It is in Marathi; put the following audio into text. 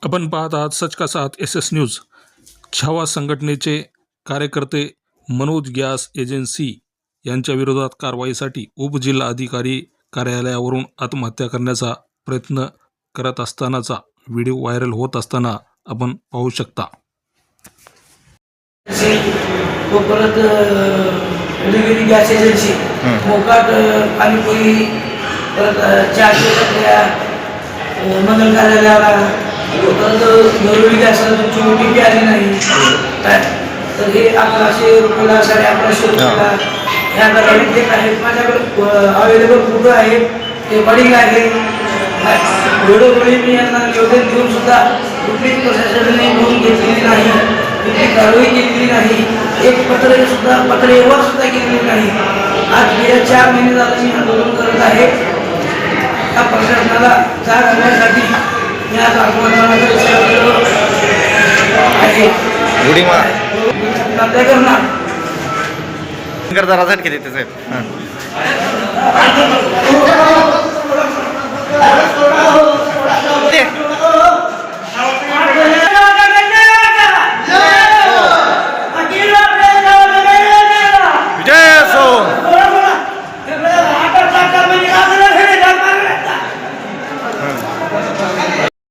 आपण पाहत आहात सच का साथ SS न्यूज। छावा संघटनेचे कार्यकर्ते मनोज गॅस एजन्सी यांच्या विरोधात कारवाईसाठी उपजिल्हा अधिकारी कार्यालयावरून आत्महत्या करण्याचा प्रयत्न करत असतानाचा व्हिडिओ व्हायरल होत असताना आपण पाहू शकता। परत उदगीरी गॅस एजन्सी मोकाट पाणीपुरी परत चहाच्या मंगल कार्यालयाला परत जरुरी गॅसला तुमची OTP आली नाही तर हे 1100 रुपयाला 1150 रुपयाला ह्या दराने देत आहेत। माझ्याकडे अवेलेबल फोटो आहेत, ते बडिंग आहे। वेळोवेळी मी यांना निवेदन देऊन सुद्धा कुठलीच प्रशासनाने नोंद घेतलेली नाही, कुठली कारवाई केलेली नाही, एक पत्र व्यवहार सुद्धा केलेली नाही। आज गेल्या 4 महिने झाले मी आंदोलन करत आहे। या प्रशासनाला जाग आणण्यासाठी मी आज आंदोलनाचा इशारा दिला आहे। करणार